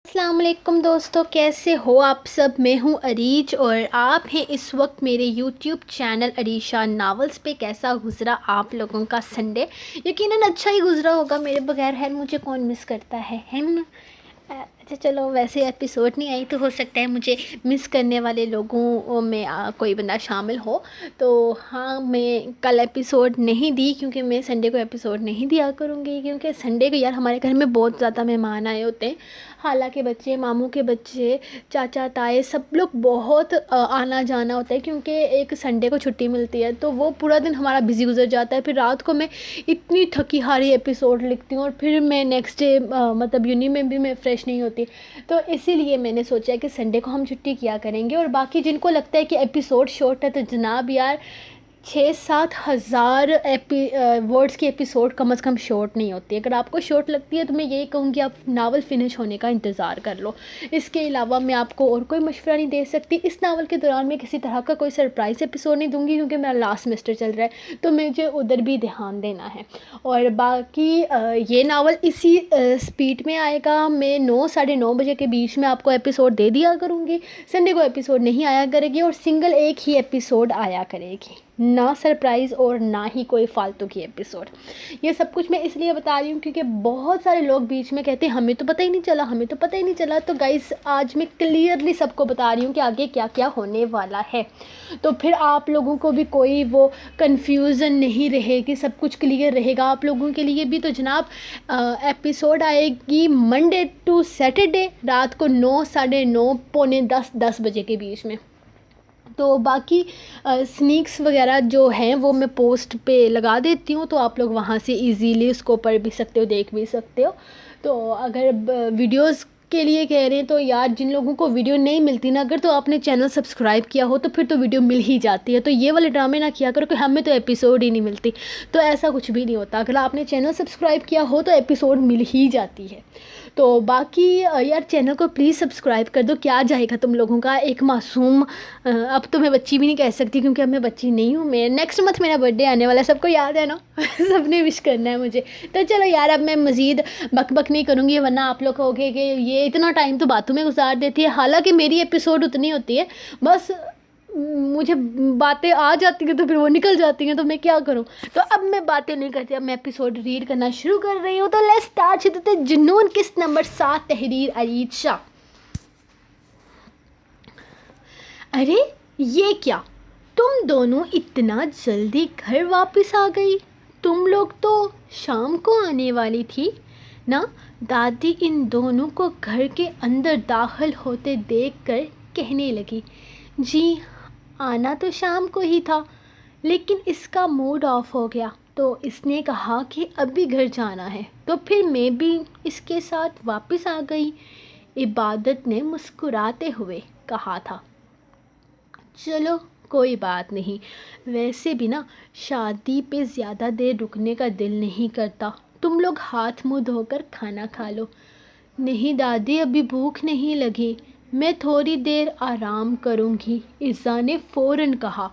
السلام علیکم دوستو، کیسے ہو آپ سب؟ میں ہوں عریج اور آپ ہیں اس وقت میرے یوٹیوب چینل عریشہ ناولز پہ۔ کیسا گزرا آپ لوگوں کا سنڈے؟ یقیناً اچھا ہی گزرا ہوگا، میرے بغیر ہے مجھے کون مس کرتا ہے نا؟ اچھا چلو، ویسے ایپیسوڈ نہیں آئی تو ہو سکتا ہے مجھے مس کرنے والے لوگوں میں کوئی بندہ شامل ہو۔ تو ہاں، میں کل ایپیسوڈ نہیں دی کیونکہ میں سنڈے کو ایپیسوڈ نہیں دیا کروں گی، کیونکہ سنڈے کو یار ہمارے گھر میں بہت زیادہ مہمان آئے ہوتے ہیں۔ خالہ کے بچے، ماموں کے بچے، چاچا تائے، سب لوگ بہت آنا جانا ہوتا ہے کیونکہ ایک سنڈے کو چھٹی ملتی ہے، تو وہ پورا دن ہمارا بزی گزر جاتا ہے۔ پھر رات کو میں اتنی تھکی ہاری ایپیسوڈ لکھتی ہوں اور پھر میں نیکسٹ ڈے مطلب یونی میں بھی میں فریش نہیں ہوتی، تو اسی لیے میں نے سوچا کہ سنڈے کو ہم چھٹی کیا کریں گے۔ اور باقی جن کو لگتا ہے کہ ایپیسوڈ شارٹ ہے تو جناب یار 6-7 ہزار ورڈز کی ایپیسوڈ کم از کم شارٹ نہیں ہوتی۔ اگر آپ کو شارٹ لگتی ہے تو میں یہی کہوں گی آپ ناول فنش ہونے کا انتظار کر لو۔ اس کے علاوہ میں آپ کو اور کوئی مشورہ نہیں دے سکتی۔ اس ناول کے دوران میں کسی طرح کا کوئی سرپرائز ایپیسوڈ نہیں دوں گی کیونکہ میرا لاسٹ سیمسٹر چل رہا ہے، تو مجھے ادھر بھی دھیان دینا ہے۔ اور باقی یہ ناول اسی سپیڈ میں آئے گا، میں 9-9:30 بجے کے بیچ میں آپ کو ایپیسوڈ دے دیا کروں گی۔ سنڈے کو ایپیسوڈ نہیں آیا کرے گی اور سنگل ایک ہی ایپیسوڈ آیا کرے گی، نہ سرپرائز اور نہ ہی کوئی فالتو کی ایپیسوڈ۔ یہ سب کچھ میں اس لیے بتا رہی ہوں کیونکہ بہت سارے لوگ بیچ میں کہتے ہیں ہمیں تو پتہ ہی نہیں چلا، ہمیں تو پتہ ہی نہیں چلا۔ تو گائز آج میں کلیئرلی سب کو بتا رہی ہوں کہ آگے کیا کیا ہونے والا ہے، تو پھر آپ لوگوں کو بھی کوئی وہ کنفیوژن نہیں رہے گی، سب کچھ کلیئر رہے گا آپ لوگوں کے لیے بھی۔ تو جناب ایپیسوڈ آئے گی منڈے ٹو سیٹرڈے رات کو 9-9:30 10 بجے کے بیچ میں۔ تو باقی سنیکس وغیرہ جو ہیں وہ میں پوسٹ پہ لگا دیتی ہوں، تو آپ لوگ وہاں سے ایزیلی اس کو پڑھ بھی سکتے ہو، دیکھ بھی سکتے ہو۔ تو اگر ویڈیوز کے لیے کہہ رہے ہیں تو یار جن لوگوں کو ویڈیو نہیں ملتی نا، اگر تو آپ نے چینل سبسکرائب کیا ہو تو پھر تو ویڈیو مل ہی جاتی ہے، تو یہ والے ڈرامے نہ کیا کرو کہ ہمیں تو ایپیسوڈ ہی نہیں ملتی، تو ایسا کچھ بھی نہیں ہوتا۔ اگر آپ نے چینل سبسکرائب کیا ہو تو ایپیسوڈ مل ہی جاتی ہے۔ تو باقی یار چینل کو پلیز سبسکرائب کر دو، کیا جائے گا تم لوگوں کا ایک معصوم، اب تو میں بچی بھی نہیں کہہ سکتی کیونکہ اب میں بچی نہیں ہوں، میں نیکسٹ منتھ میرا برتھ ڈے آنے والا ہے، سب کو یاد ہے نا؟ سب نے وش کرنا ہے مجھے۔ تو چلو یار اب میں مزید بک بک نہیں کروں گی، ورنہ آپ لوگ کہو گے کہ یہ اتنا ٹائم تو باتوں میں گزار دیتی ہے، حالانکہ میری ایپیسوڈ اتنی ہوتی ہے، بس مجھے باتیں آ جاتی ہیں تو پھر وہ نکل جاتی ہیں، تو میں کیا کروں؟ تو اب میں باتیں نہیں کرتی، اب میں ایپیسوڈ ریڈ کرنا شروع کر رہی ہوں۔ تو لیٹس اسٹارٹ وذ جنون قسط نمبر 7، تحریر عریج شاہ۔ ارے یہ کیا، تم دونوں اتنا جلدی گھر واپس آ گئی؟ تم لوگ تو شام کو آنے والی تھی نا؟ دادی ان دونوں کو گھر کے اندر داخل ہوتے دیکھ کر کہنے لگی۔ جی آنا تو شام کو ہی تھا، لیکن اس کا موڈ آف ہو گیا تو اس نے کہا کہ اب بھی گھر جانا ہے، تو پھر میں بھی اس کے ساتھ واپس آ گئی، عبادت نے مسکراتے ہوئے کہا تھا۔ چلو کوئی بات نہیں، ویسے بھی نا شادی پہ زیادہ دیر رکنے کا دل نہیں کرتا، تم لوگ ہاتھ منہ دھو کر کھانا کھا لو۔ نہیں دادی ابھی بھوک نہیں لگی، میں تھوڑی دیر آرام کروں گی، عزا نے فوراً کہا۔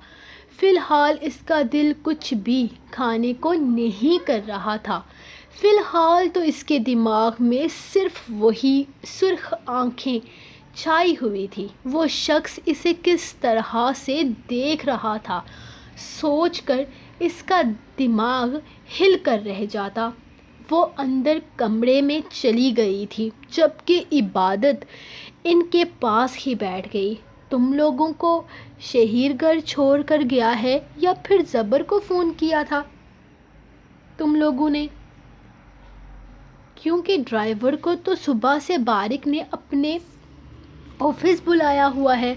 فی الحال اس کا دل کچھ بھی کھانے کو نہیں کر رہا تھا، فی الحال تو اس کے دماغ میں صرف وہی سرخ آنکھیں چھائی ہوئی تھی، وہ شخص اسے کس طرح سے دیکھ رہا تھا سوچ کر اس کا دماغ ہل کر رہ جاتا۔ وہ اندر کمرے میں چلی گئی تھی جبکہ عبادت ان کے پاس ہی بیٹھ گئی۔ تم لوگوں کو شہیر گھر چھوڑ کر گیا ہے یا پھر زبر کو فون کیا تھا تم لوگوں نے؟ کیونکہ ڈرائیور کو تو صبح سے بارق نے اپنے آفس بلایا ہوا ہے،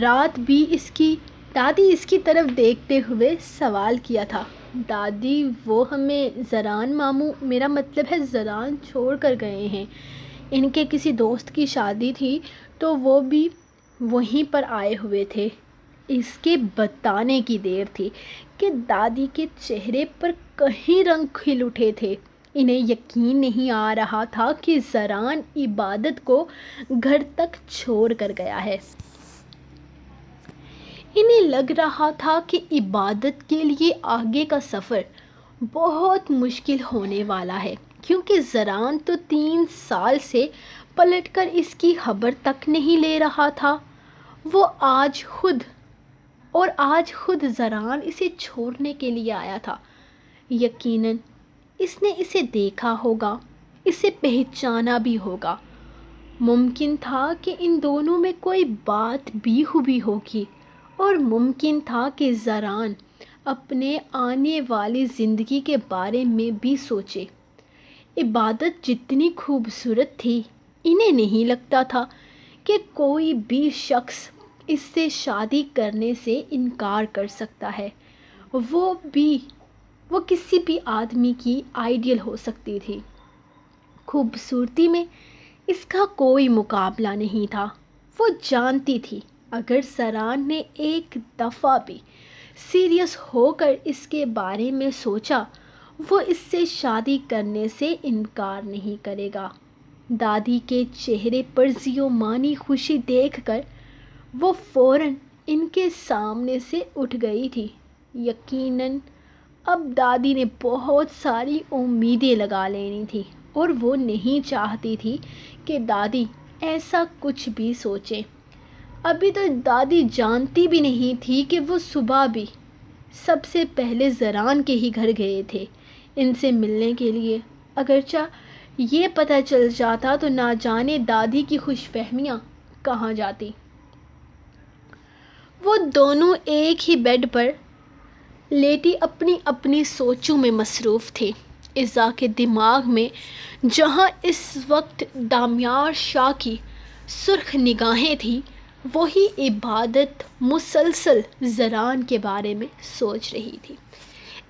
رات بھی دادی اس کی طرف دیکھتے ہوئے سوال کیا تھا۔ دادی وہ ہمیں زران ماموں، میرا مطلب ہے زران، چھوڑ کر گئے ہیں، ان کے کسی دوست کی شادی تھی تو وہ بھی وہیں پر آئے ہوئے تھے۔ اس کے بتانے کی دیر تھی کہ دادی کے چہرے پر کہیں رنگ کھل اٹھے تھے، انہیں یقین نہیں آ رہا تھا کہ زران عبادت کو گھر تک چھوڑ کر گیا ہے۔ انہیں لگ رہا تھا کہ عبادت کے لیے آگے کا سفر بہت مشکل ہونے والا ہے، کیونکہ زران تو 3 سال سے پلٹ کر اس کی خبر تک نہیں لے رہا تھا۔ وہ آج خود زران اسے چھوڑنے کے لیے آیا تھا۔ یقیناً اس نے اسے دیکھا ہوگا، اسے پہچانا بھی ہوگا۔ ممکن تھا کہ ان دونوں میں کوئی بات بھی ہوئی ہوگی، اور ممکن تھا کہ زران اپنے آنے والی زندگی کے بارے میں بھی سوچے۔ عبادت جتنی خوبصورت تھی، انہیں نہیں لگتا تھا کہ کوئی بھی شخص اس سے شادی کرنے سے انکار کر سکتا ہے۔ وہ کسی بھی آدمی کی آئیڈیل ہو سکتی تھی۔ خوبصورتی میں اس کا کوئی مقابلہ نہیں تھا۔ وہ جانتی تھی اگر زران نے ایک دفعہ بھی سیریس ہو کر اس کے بارے میں سوچا، وہ اس سے شادی کرنے سے انکار نہیں کرے گا۔ دادی کے چہرے پر ذیوں مانی خوشی دیکھ کر وہ فوراً ان کے سامنے سے اٹھ گئی تھی۔ یقیناً اب دادی نے بہت ساری امیدیں لگا لینی تھی، اور وہ نہیں چاہتی تھی کہ دادی ایسا کچھ بھی سوچے۔ ابھی تو دادی جانتی بھی نہیں تھی کہ وہ صبح بھی سب سے پہلے زران کے ہی گھر گئے تھے ان سے ملنے کے لیے۔ اگرچہ یہ پتہ چل جاتا تو نہ جانے دادی کی خوش فہمیاں کہاں جاتی۔ وہ دونوں ایک ہی بیڈ پر لیٹی اپنی اپنی سوچوں میں مصروف تھے۔ عزا کے دماغ میں جہاں اس وقت دامیار شاہ کی سرخ نگاہیں تھیں، وہی عبادت مسلسل زران کے بارے میں سوچ رہی تھی۔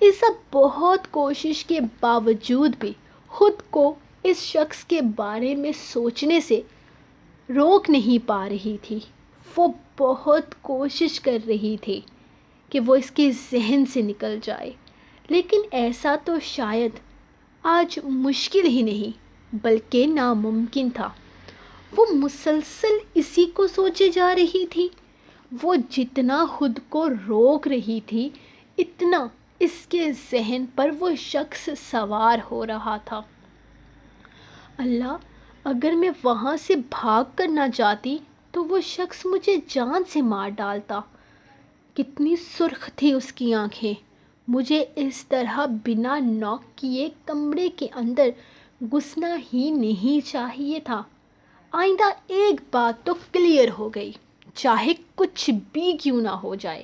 عزا بہت کوشش کے باوجود بھی خود کو اس شخص کے بارے میں سوچنے سے روک نہیں پا رہی تھی۔ وہ بہت کوشش کر رہی تھی کہ وہ اس کے ذہن سے نکل جائے، لیکن ایسا تو شاید آج مشکل ہی نہیں بلکہ ناممکن تھا۔ وہ مسلسل اسی کو سوچے جا رہی تھی۔ وہ جتنا خود کو روک رہی تھی، اتنا اس کے ذہن پر وہ شخص سوار ہو رہا تھا۔ اللہ، اگر میں وہاں سے بھاگ کر نہ جاتی تو وہ شخص مجھے جان سے مار ڈالتا۔ کتنی سرخ تھی اس کی آنکھیں۔ مجھے اس طرح بنا نوک کیے کمرے کے اندر گھسنا ہی نہیں چاہیے تھا۔ آئندہ ایک بات تو کلیئر ہو گئی، چاہے کچھ بھی کیوں نہ ہو جائے،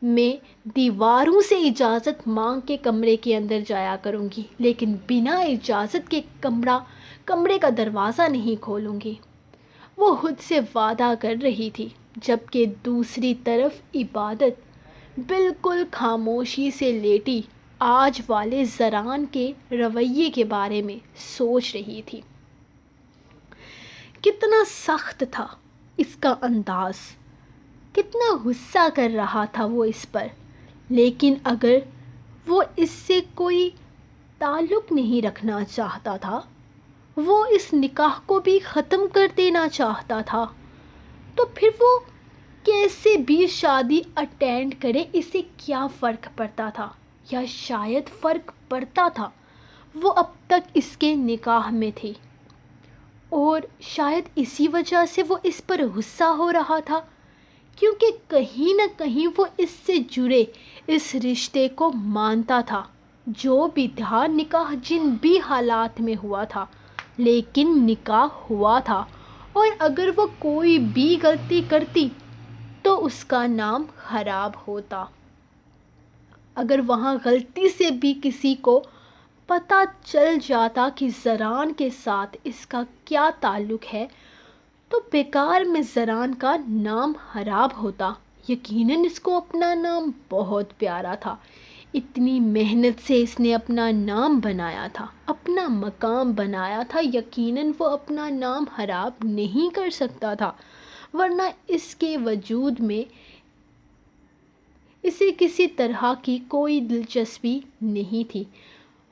میں دیواروں سے اجازت مانگ کے کمرے کے اندر جایا کروں گی، لیکن بنا اجازت کے کمرے کا دروازہ نہیں کھولوں گی۔ وہ خود سے وعدہ کر رہی تھی، جبکہ دوسری طرف عبادت بالکل خاموشی سے لیٹی آج والے زران کے رویے کے بارے میں سوچ رہی تھی۔ کتنا سخت تھا اس کا انداز، کتنا غصہ کر رہا تھا وہ اس پر، لیکن اگر وہ اس سے کوئی تعلق نہیں رکھنا چاہتا تھا، وہ اس نکاح کو بھی ختم کر دینا چاہتا تھا، تو پھر وہ کیسے بھی شادی اٹینڈ کرے، اسے کیا فرق پڑتا تھا؟ یا شاید فرق پڑتا تھا، وہ اب تک اس کے نکاح میں تھی، اور شاید اسی وجہ سے وہ اس پر غصہ ہو رہا تھا، کیونکہ کہیں نہ کہیں وہ اس سے جڑے اس رشتے کو مانتا تھا۔ جو بھی تھا، نکاح جن بھی حالات میں ہوا تھا، لیکن نکاح ہوا تھا، اور اگر وہ کوئی بھی غلطی کرتی تو اس کا نام خراب ہوتا۔ اگر وہاں غلطی سے بھی کسی کو پتہ چل جاتا کہ زران کے ساتھ اس کا کیا تعلق ہے، تو بیکار میں زران کا نام خراب ہوتا۔ یقیناً اس کو اپنا نام بہت پیارا تھا، اتنی محنت سے اس نے اپنا نام بنایا تھا، اپنا مقام بنایا تھا، یقیناً وہ اپنا نام خراب نہیں کر سکتا تھا، ورنہ اس کے وجود میں اسے کسی طرح کی کوئی دلچسپی نہیں تھی۔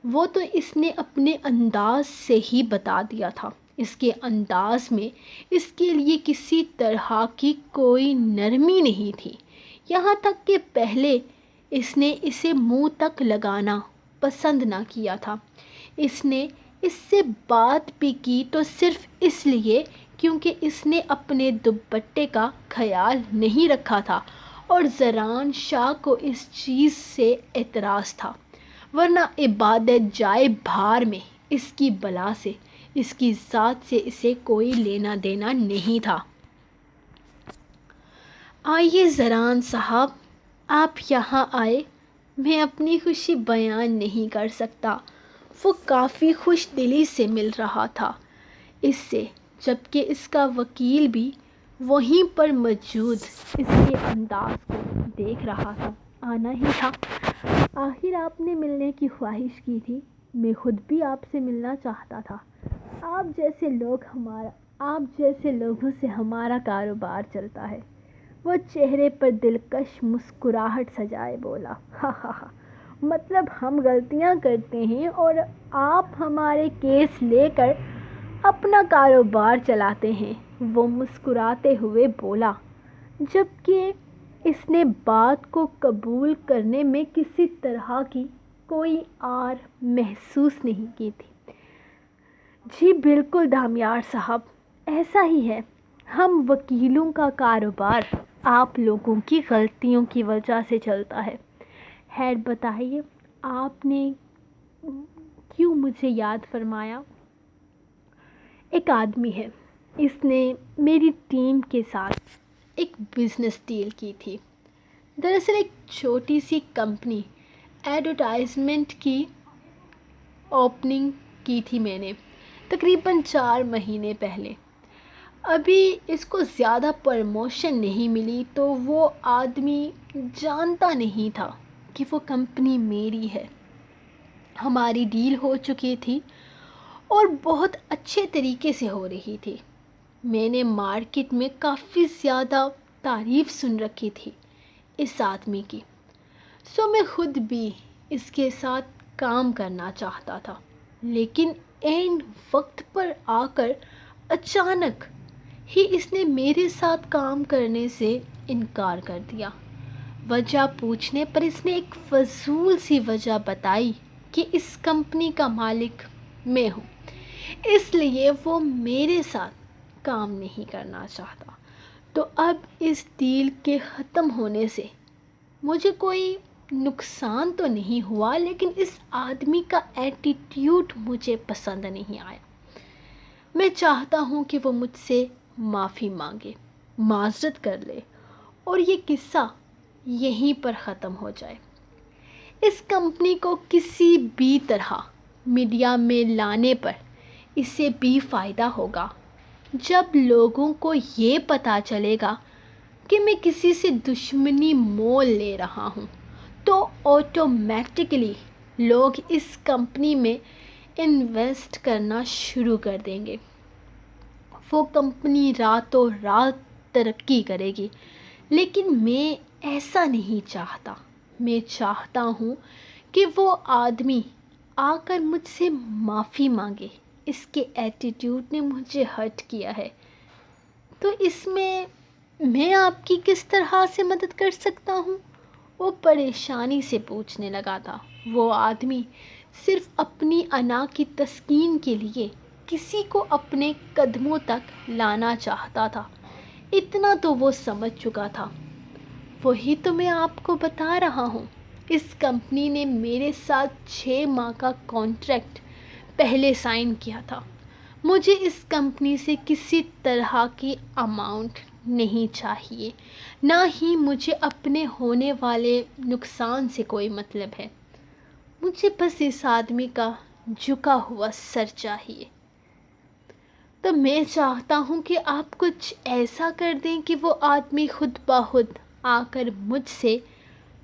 وہ تو اس نے اپنے انداز سے ہی بتا دیا تھا، اس کے انداز میں اس کے لیے کسی طرح کی کوئی نرمی نہیں تھی، یہاں تک کہ پہلے اس نے اسے منہ تک لگانا پسند نہ کیا تھا۔ اس نے اس سے بات بھی کی تو صرف اس لیے کیونکہ اس نے اپنے دوپٹے کا خیال نہیں رکھا تھا اور زران شاہ کو اس چیز سے اعتراض تھا، ورنہ عبادت جائے بھار میں، اس کی بلا سے، اس کی ذات سے اسے کوئی لینا دینا نہیں تھا۔ آئیے زران صاحب، آپ یہاں آئے۔ میں اپنی خوشی بیان نہیں کر سکتا۔ وہ کافی خوش دلی سے مل رہا تھا اس سے، جبکہ اس کا وکیل بھی وہیں پر موجود اس کے انداز کو دیکھ رہا تھا۔ آنا ہی تھا، آخر آپ نے ملنے کی خواہش کی تھی، میں خود بھی آپ سے ملنا چاہتا تھا۔ آپ جیسے لوگوں سے ہمارا کاروبار چلتا ہے۔ وہ چہرے پر دلکش مسکراہٹ سجائے بولا، ہاں ہاں ہاں، مطلب ہم غلطیاں کرتے ہیں اور آپ ہمارے کیس لے کر اپنا کاروبار چلاتے ہیں، وہ مسکراتے ہوئے بولا، جبکہ اس نے بات کو قبول کرنے میں کسی طرح کی کوئی آر محسوس نہیں کی تھی۔ جی بالکل دامیار صاحب، ایسا ہی ہے۔ ہم وکیلوں کا کاروبار آپ لوگوں کی غلطیوں کی وجہ سے چلتا ہے۔ خیر بتائیے، آپ نے کیوں مجھے یاد فرمایا؟ ایک آدمی ہے، اس نے میری ٹیم کے ساتھ ایک بزنس ڈیل کی تھی۔ دراصل ایک چھوٹی سی کمپنی ایڈورٹائزمنٹ کی اوپننگ کی تھی میں نے تقریباً 4 مہینے پہلے۔ ابھی اس کو زیادہ پروموشن نہیں ملی تو وہ آدمی جانتا نہیں تھا کہ وہ کمپنی میری ہے۔ ہماری ڈیل ہو چکی تھی اور بہت اچھے طریقے سے ہو رہی تھی۔ میں نے مارکیٹ میں کافی زیادہ تعریف سن رکھی تھی اس آدمی کی، سو میں خود بھی اس کے ساتھ کام کرنا چاہتا تھا، لیکن عین وقت پر آ کر اچانک ہی اس نے میرے ساتھ کام کرنے سے انکار کر دیا۔ وجہ پوچھنے پر اس نے ایک فضول سی وجہ بتائی کہ اس کمپنی کا مالک میں ہوں، اس لیے وہ میرے ساتھ کام نہیں کرنا چاہتا۔ تو اب اس ڈیل کے ختم ہونے سے مجھے کوئی نقصان تو نہیں ہوا، لیکن اس آدمی کا ایٹیٹیوڈ مجھے پسند نہیں آیا۔ میں چاہتا ہوں کہ وہ مجھ سے معافی مانگے، معذرت کر لے اور یہ قصہ یہیں پر ختم ہو جائے۔ اس کمپنی کو کسی بھی طرح میڈیا میں لانے پر اسے بھی فائدہ ہوگا۔ جب لوگوں کو یہ پتہ چلے گا کہ میں کسی سے دشمنی مول لے رہا ہوں تو آٹومیٹکلی لوگ اس کمپنی میں انویسٹ کرنا شروع کر دیں گے۔ وہ کمپنی راتوں رات ترقی کرے گی، لیکن میں ایسا نہیں چاہتا۔ میں چاہتا ہوں کہ وہ آدمی آ کر مجھ سے معافی مانگے۔ اس کے ایٹیٹیوڈ نے مجھے ہرٹ کیا ہے۔ تو اس میں آپ کی کس طرح سے مدد کر سکتا ہوں؟ وہ پریشانی سے پوچھنے لگا تھا۔ وہ آدمی صرف اپنی انا کی تسکین کے لیے کسی کو اپنے قدموں تک لانا چاہتا تھا، اتنا تو وہ سمجھ چکا تھا۔ وہی تو میں آپ کو بتا رہا ہوں۔ اس کمپنی نے میرے ساتھ 6 ماہ کا کانٹریکٹ پہلے سائن کیا تھا۔ مجھے اس کمپنی سے کسی طرح کی اماؤنٹ نہیں چاہیے، نہ ہی مجھے اپنے ہونے والے نقصان سے کوئی مطلب ہے۔ مجھے بس اس آدمی کا جھکا ہوا سر چاہیے۔ تو میں چاہتا ہوں کہ آپ کچھ ایسا کر دیں کہ وہ آدمی خود بخود آ کر مجھ سے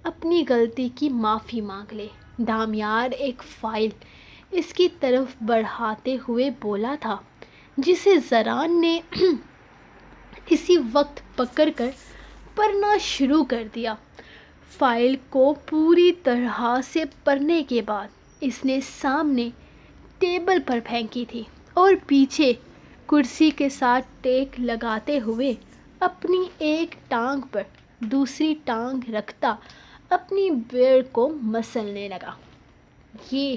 اپنی غلطی کی معافی مانگ لے۔ دامیار ایک فائل اس کی طرف بڑھاتے ہوئے بولا تھا، جسے زران نے اسی وقت پکڑ کر پڑھنا شروع کر دیا۔ فائل کو پوری طرح سے پڑھنے کے بعد اس نے سامنے ٹیبل پر پھینکی تھی اور پیچھے کرسی کے ساتھ ٹیک لگاتے ہوئے اپنی ایک ٹانگ پر دوسری ٹانگ رکھتا اپنی بیڑ کو مسلنے لگا۔ یہ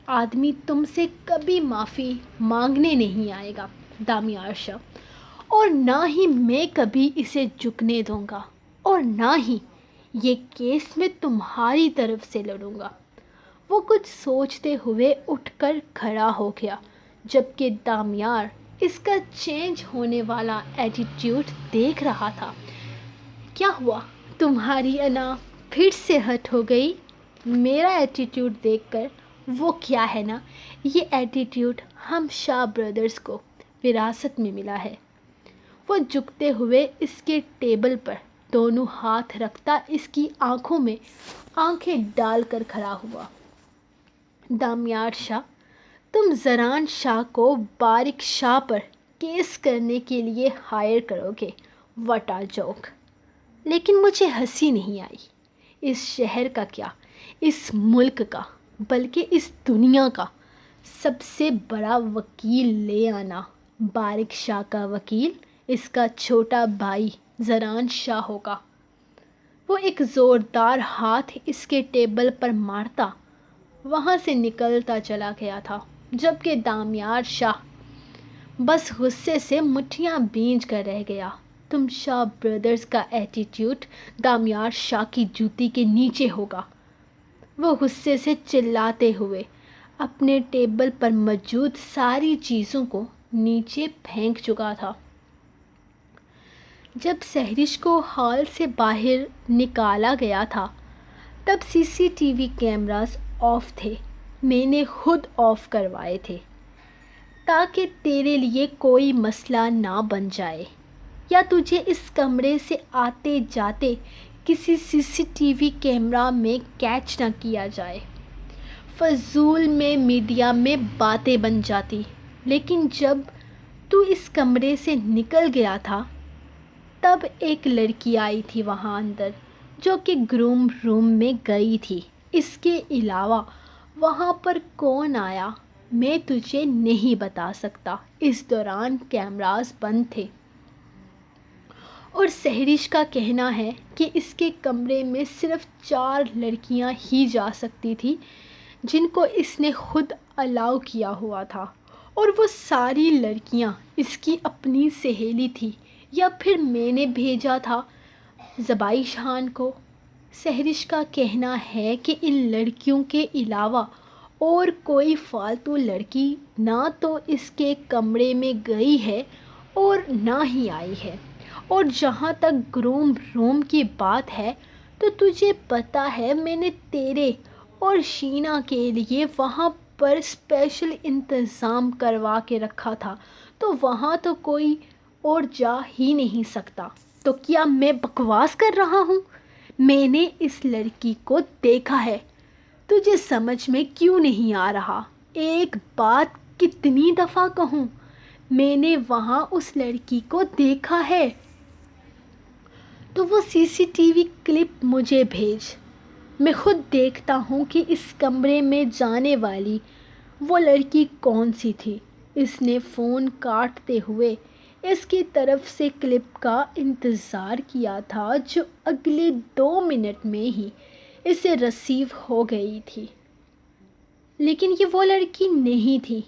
آدمی تم سے کبھی معافی مانگنے نہیں آئے گا دامیار شاہ، اور نہ ہی میں کبھی اسے جھکنے دوں گا، اور نہ ہی یہ کیس میں تمہاری طرف سے لڑوں گا۔ وہ کچھ سوچتے ہوئے اٹھ کر کھڑا ہو گیا، جبکہ دامیار اس کا چینج ہونے والا ایٹیٹیوڈ دیکھ رہا تھا۔ کیا ہوا؟ تمہاری انا پھر سے ہٹ ہو گئی؟ میرا ایٹیٹیوڈ دیکھ کر وہ کیا ہے نا، یہ ایٹیٹیوڈ ہم شاہ برادرز کو وراثت میں ملا ہے۔ وہ جھکتے ہوئے اس کے ٹیبل پر دونوں ہاتھ رکھتا اس کی آنکھوں میں آنکھیں ڈال کر کھڑا ہوا۔ دامیار شاہ، تم زران شاہ کو بارک شاہ پر کیس کرنے کے لیے ہائر کرو گے، وٹا جوک۔ لیکن مجھے ہنسی نہیں آئی۔ اس شہر کا کیا، اس ملک کا، بلکہ اس دنیا کا سب سے بڑا وکیل لے آنا بارک شاہ کا وکیل، اس کا چھوٹا بھائی زران شاہ ہوگا۔ وہ ایک زوردار ہاتھ اس کے ٹیبل پر مارتا وہاں سے نکلتا چلا گیا تھا، جبکہ دامیار شاہ بس غصے سے مٹھیاں بھینج کر رہ گیا۔ تم شاہ برادرز کا ایٹیٹیوڈ دامیار شاہ کی جوتی کے نیچے ہوگا۔ وہ غصے سے چلاتے ہوئے اپنے ٹیبل پر موجود ساری چیزوں کو نیچے پھینک چکا تھا۔ جب سہرش کو ہال سے باہر نکالا گیا تھا تب C C T V cameras off تھے۔ میں نے خود آف کروائے تھے تاکہ تیرے لیے کوئی مسئلہ نہ بن جائے، یا تجھے اس کمرے سے آتے جاتے کسی سی سی ٹی وی کیمرہ میں کیچ نہ کیا جائے۔ فضول میں میڈیا میں باتیں بن جاتی، لیکن جب تو اس کمرے سے نکل گیا تھا تب ایک لڑکی آئی تھی وہاں اندر، جو کہ گروم روم میں گئی تھی۔ اس کے علاوہ وہاں پر کون آیا میں تجھے نہیں بتا سکتا۔ اس دوران کیمراز بند تھے، اور سہرش کا کہنا ہے کہ اس کے کمرے میں صرف 4 لڑکیاں ہی جا سکتی تھیں جن کو اس نے خود الاؤ کیا ہوا تھا، اور وہ ساری لڑکیاں اس کی اپنی سہیلی تھی یا پھر میں نے بھیجا تھا زبائش خان کو۔ سہرش کا کہنا ہے کہ ان لڑکیوں کے علاوہ اور کوئی فالتو لڑکی نہ تو اس کے کمرے میں گئی ہے اور نہ ہی آئی ہے، اور جہاں تک گروم روم کی بات ہے تو تجھے پتہ ہے میں نے تیرے اور شینا کے لیے وہاں پر اسپیشل انتظام کروا کے رکھا تھا، تو وہاں تو کوئی اور جا ہی نہیں سکتا۔ تو کیا میں بکواس کر رہا ہوں؟ میں نے اس لڑکی کو دیکھا ہے، تجھے سمجھ میں کیوں نہیں آ رہا؟ ایک بات کتنی دفعہ کہوں، میں نے وہاں اس لڑکی کو دیکھا ہے۔ تو وہ سی سی ٹی وی کلپ مجھے بھیج، میں خود دیکھتا ہوں کہ اس کمرے میں جانے والی وہ لڑکی کون سی تھی۔ اس نے فون کاٹتے ہوئے اس کی طرف سے کلپ کا انتظار کیا تھا، جو اگلے 2 منٹ میں ہی اسے ریسیو ہو گئی تھی۔ لیکن یہ وہ لڑکی نہیں تھی۔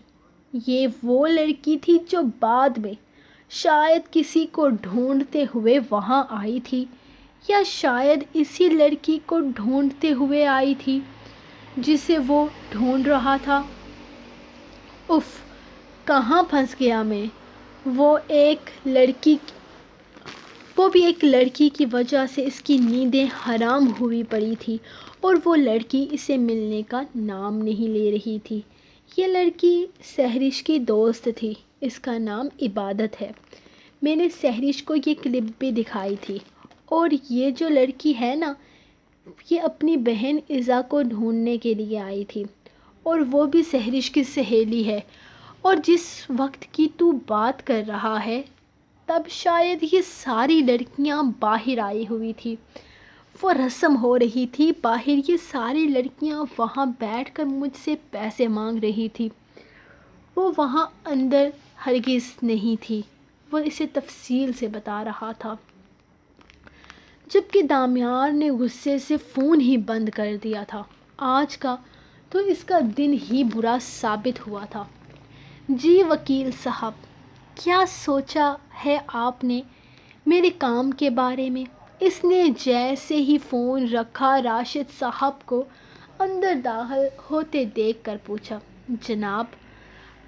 یہ وہ لڑکی تھی جو بعد میں شاید کسی کو ڈھونڈتے ہوئے وہاں آئی تھی، یا شاید اسی لڑکی کو ڈھونڈتے ہوئے آئی تھی جسے وہ ڈھونڈ رہا تھا۔ اف، کہاں پھنس گیا میں۔ وہ بھی ایک لڑکی کی وجہ سے اس کی نیندیں حرام ہوئی پڑی تھی، اور وہ لڑکی اسے ملنے کا نام نہیں لے رہی تھی۔ یہ لڑکی سہرش کی دوست تھی، اس کا نام عبادت ہے۔ میں نے سہرش کو یہ کلپ بھی دکھائی تھی، اور یہ جو لڑکی ہے نا، یہ اپنی بہن عزا کو ڈھونڈنے کے لیے آئی تھی، اور وہ بھی سہرش کی سہیلی ہے، اور جس وقت کی تو بات کر رہا ہے تب شاید یہ ساری لڑکیاں باہر آئی ہوئی تھی۔ وہ رسم ہو رہی تھی باہر، یہ ساری لڑکیاں وہاں بیٹھ کر مجھ سے پیسے مانگ رہی تھی۔ وہ وہاں اندر ہرگز نہیں تھی۔ وہ اسے تفصیل سے بتا رہا تھا، جبکہ دامیار نے غصے سے فون ہی بند کر دیا تھا۔ آج کا تو اس کا دن ہی برا ثابت ہوا تھا۔ جی وکیل صاحب، کیا سوچا ہے آپ نے میرے کام کے بارے میں؟ اس نے جیسے ہی فون رکھا راشد صاحب کو اندر داخل ہوتے دیکھ کر پوچھا۔ جناب،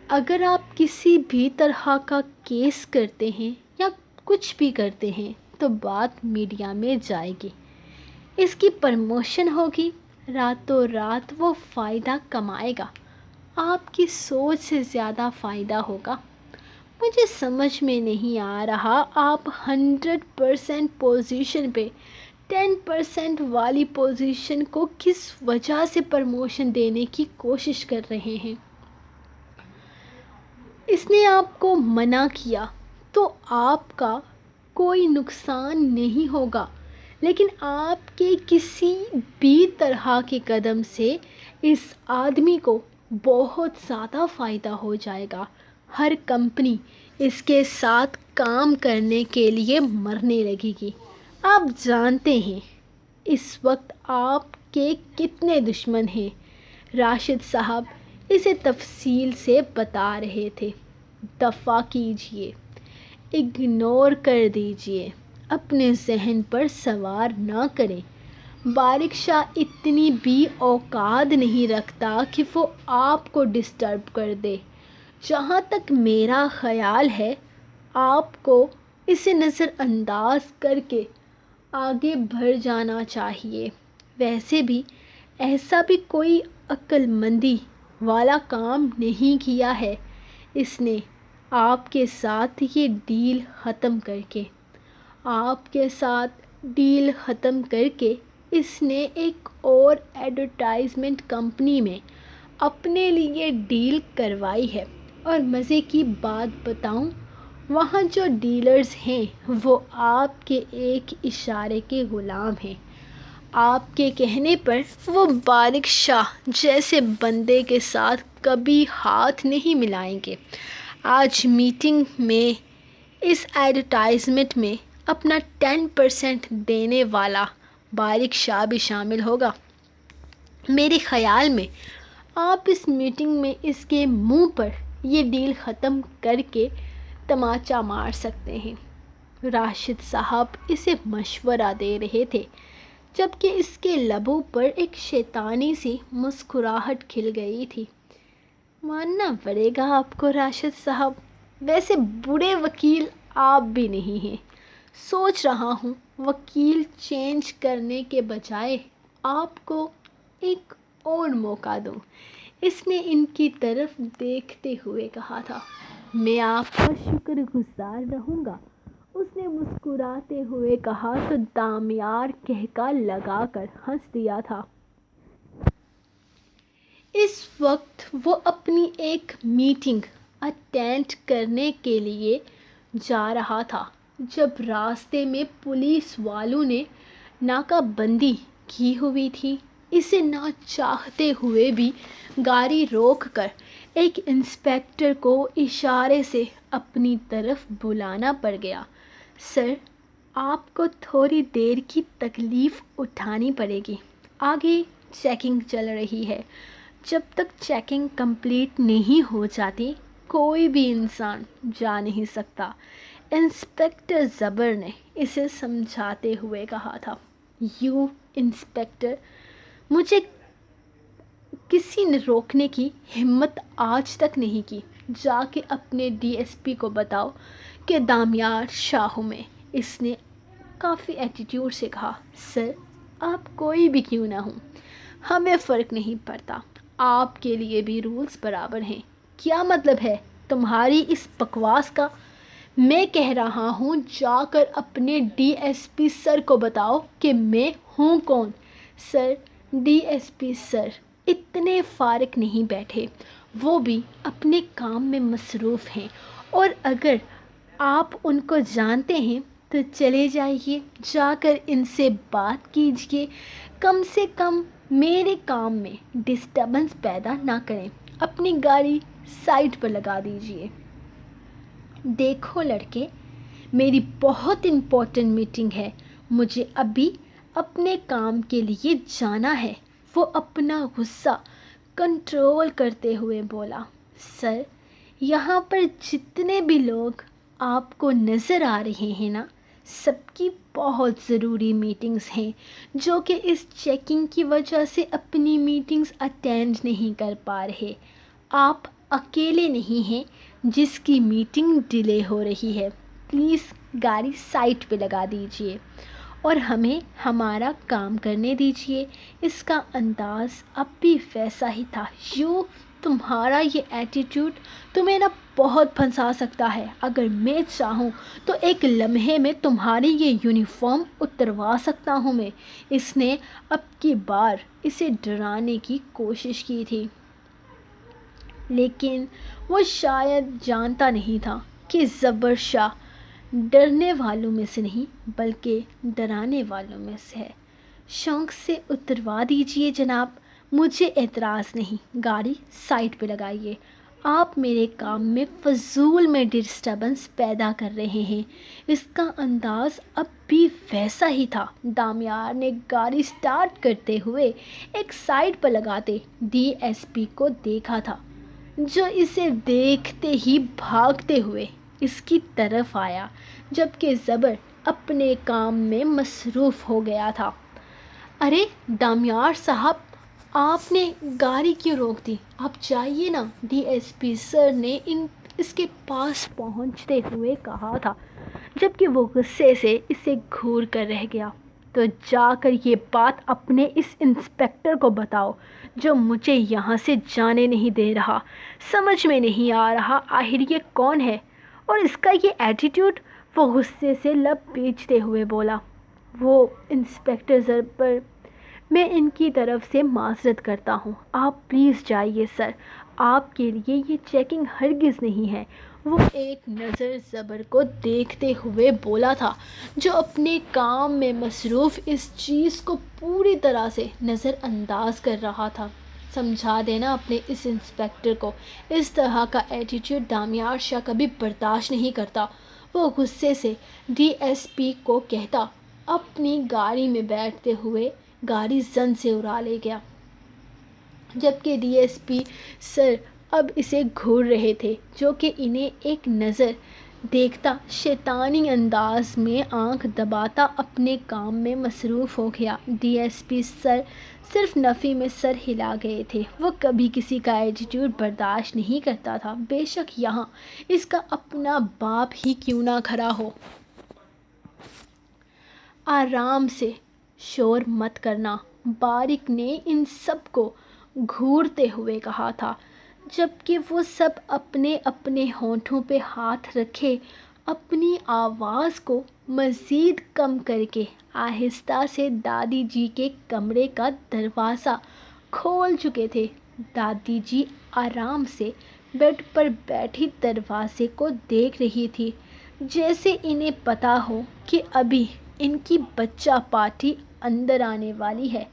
اگر آپ کسی بھی طرح کا کیس کرتے ہیں یا کچھ بھی کرتے ہیں تو بات میڈیا میں جائے گی، اس کی پرموشن ہوگی، راتوں رات وہ فائدہ کمائے گا، آپ کی سوچ سے زیادہ فائدہ ہوگا۔ مجھے سمجھ میں نہیں آ رہا آپ 100% پوزیشن پہ 10% والی پوزیشن کو کس وجہ سے پرموشن دینے کی کوشش کر رہے ہیں۔ اس نے آپ کو منع کیا تو آپ کا کوئی نقصان نہیں ہوگا، لیکن آپ کے کسی بھی طرح کے قدم سے اس آدمی کو بہت زیادہ فائدہ ہو جائے گا۔ ہر کمپنی اس کے ساتھ کام کرنے کے لیے مرنے لگے گی۔ آپ جانتے ہیں اس وقت آپ کے کتنے دشمن ہیں۔ راشد صاحب اسے تفصیل سے بتا رہے تھے۔ دفع کیجیے، اگنور کر دیجیے، اپنے ذہن پر سوار نہ کریں۔ بارک شاہ اتنی بھی اوقات نہیں رکھتا کہ وہ آپ کو ڈسٹرب کر دے۔ جہاں تک میرا خیال ہے آپ کو اسے نظر انداز کر کے آگے بڑھ جانا چاہیے۔ ویسے بھی ایسا بھی کوئی عقل مندی والا کام نہیں کیا ہے اس نے آپ کے ساتھ یہ ڈیل ختم کر کے۔ آپ کے ساتھ ڈیل ختم کر کے اس نے ایک اور ایڈورٹائزمنٹ کمپنی میں اپنے لیے ڈیل کروائی ہے، اور مزے کی بات بتاؤں، وہاں جو ڈیلرز ہیں وہ آپ کے ایک اشارے کے غلام ہیں۔ آپ کے کہنے پر وہ بارک شاہ جیسے بندے کے ساتھ کبھی ہاتھ نہیں ملائیں گے۔ آج میٹنگ میں اس ایڈورٹائزمنٹ میں اپنا 10% دینے والا بارک شاہ بھی شامل ہوگا۔ میرے خیال میں آپ اس میٹنگ میں اس کے منہ پر یہ ڈیل ختم کر کے تماچا مار سکتے ہیں۔ راشد صاحب اسے مشورہ دے رہے تھے، جبکہ اس کے لبوں پر ایک شیطانی سی مسکراہٹ کھل گئی تھی۔ ماننا پڑے گا آپ کو راشد صاحب، ویسے برے وکیل آپ بھی نہیں ہیں۔ سوچ رہا ہوں وکیل چینج کرنے کے بجائے آپ کو ایک اور موقع دوں۔ اس نے ان کی طرف دیکھتے ہوئے کہا تھا۔ میں آپ کا شکر گزار رہوں گا، اس نے مسکراتے ہوئے کہا تو دامیار کہکا لگا کر ہنس دیا تھا۔ اس وقت وہ اپنی ایک میٹنگ اٹینڈ کرنے کے لیے جا رہا تھا جب راستے میں پولیس والوں نے ناکہ بندی کی ہوئی تھی۔ اسے نہ چاہتے ہوئے بھی گاڑی روک کر ایک انسپکٹر کو اشارے سے اپنی طرف بلانا پڑ گیا۔ سر، آپ کو تھوڑی دیر کی تکلیف اٹھانی پڑے گی، آگے چیکنگ چل رہی ہے۔ جب تک چیکنگ کمپلیٹ نہیں ہو جاتی کوئی بھی انسان جا نہیں سکتا، انسپکٹر زبر نے اسے سمجھاتے ہوئے کہا تھا۔ یو انسپکٹر، مجھے کسی نے روکنے کی ہمت آج تک نہیں کی۔ جا کے اپنے ڈی ایس پی کو بتاؤ کہ دامیار شاہ ہوں میں، اس نے کافی ایٹیٹیوڈ سے کہا۔ سر، آپ کوئی بھی کیوں نہ ہوں، ہمیں فرق نہیں پڑتا، آپ کے لیے بھی رولز برابر ہیں۔ کیا مطلب ہے تمہاری اس بکواس کا؟ میں کہہ رہا ہوں جا کر اپنے ڈی ایس پی سر کو بتاؤ کہ میں ہوں کون۔ سر، ڈی ایس پی سر اتنے فارغ نہیں بیٹھے، وہ بھی اپنے کام میں مصروف ہیں، اور اگر آپ ان کو جانتے ہیں تو چلے جائیے، جا کر ان سے بات کیجیے، کم سے کم میرے کام میں ڈسٹربنس پیدا نہ کریں، اپنی گاڑی سائڈ پر لگا دیجیے۔ دیکھو لڑکے، میری بہت امپورٹنٹ میٹنگ ہے، مجھے ابھی اپنے کام کے لیے جانا ہے۔ وہ اپنا غصہ کنٹرول کرتے ہوئے بولا، سر یہاں پر جتنے بھی لوگ آپ کو نظر آ رہے ہیں نا، سب کی بہت ضروری میٹنگز ہیں جو کہ اس چیکنگ کی وجہ سے اپنی میٹنگز اٹینڈ نہیں کر پا رہے۔ آپ اکیلے نہیں ہیں جس کی میٹنگ ڈیلے ہو رہی ہے۔ پلیز گاڑی سائٹ پہ لگا دیجئے اور ہمیں ہمارا کام کرنے دیجئے۔ اس کا انداز اب بھی ویسا ہی تھا۔ تمہارا یہ ایٹیٹیوڈ تمہیں نا بہت پھنسا سکتا ہے۔ اگر میں چاہوں تو ایک لمحے میں تمہاری یہ یونیفارم اتروا سکتا ہوں میں۔ اس نے اب کی بار اسے ڈرانے کی کوشش کی تھی، لیکن وہ شاید جانتا نہیں تھا کہ زبر شاہ ڈرنے والوں میں سے نہیں بلکہ ڈرانے والوں میں سے ہے۔ شوق سے اتروا دیجئے جناب، مجھے اعتراض نہیں، گاڑی سائٹ پہ لگائیے۔ آپ میرے کام میں فضول میں ڈسٹربنس پیدا کر رہے ہیں۔ اس کا انداز اب بھی ویسا ہی تھا۔ دامیار نے گاڑی سٹارٹ کرتے ہوئے ایک سائڈ پر لگاتے ڈی ایس پی کو دیکھا تھا، جو اسے دیکھتے ہی بھاگتے ہوئے اس کی طرف آیا، جبکہ زبر اپنے کام میں مصروف ہو گیا تھا۔ ارے دامیار صاحب، آپ نے گاڑی کیوں روک دی؟ آپ جائیے نا، ڈی ایس پی سر نے اس کے پاس پہنچتے ہوئے کہا تھا، جبکہ وہ غصے سے اسے گھور کر رہ گیا۔ تو جا کر یہ بات اپنے اس انسپکٹر کو بتاؤ جو مجھے یہاں سے جانے نہیں دے رہا۔ سمجھ میں نہیں آ رہا آخر یہ کون ہے اور اس کا یہ ایٹیٹیوڈ۔ وہ غصے سے لب پیچتے ہوئے بولا۔ وہ انسپکٹر زبر، میں ان کی طرف سے معذرت کرتا ہوں، آپ پلیز جائیے سر، آپ کے لیے یہ چیکنگ ہرگز نہیں ہے۔ وہ ایک نظر زبر کو دیکھتے ہوئے بولا تھا، جو اپنے کام میں مصروف اس چیز کو پوری طرح سے نظر انداز کر رہا تھا۔ سمجھا دینا اپنے اس انسپکٹر کو، اس طرح کا ایٹیٹیوڈ دامیار شاہ کبھی برداشت نہیں کرتا۔ وہ غصے سے ڈی ایس پی کو کہتا اپنی گاڑی میں بیٹھتے ہوئے گاڑی زن سے اڑا لے گیا، جبکہ ڈی ایس پی سر اب اسے گھور رہے تھے، جو کہ انہیں ایک نظر دیکھتا شیطانی انداز میں آنکھ دباتا اپنے کام میں مصروف ہو گیا۔ ڈی ایس پی سر صرف نفی میں سر ہلا گئے تھے۔ وہ کبھی کسی کا ایٹیٹیوڈ برداشت نہیں کرتا تھا، بے شک یہاں اس کا اپنا باپ ہی کیوں نہ کھڑا ہو۔ آرام سے، شور مت کرنا، باریک نے ان سب کو گھورتے ہوئے کہا تھا، جبکہ وہ سب اپنے اپنے ہونٹوں پہ ہاتھ رکھے اپنی آواز کو مزید کم کر کے آہستہ سے دادی جی کے کمرے کا دروازہ کھول چکے تھے۔ دادی جی آرام سے بیڈ پر بیٹھی دروازے کو دیکھ رہی تھی، جیسے انہیں پتہ ہو کہ ابھی ان کی بچہ پارٹی اندر آنے والی ہے،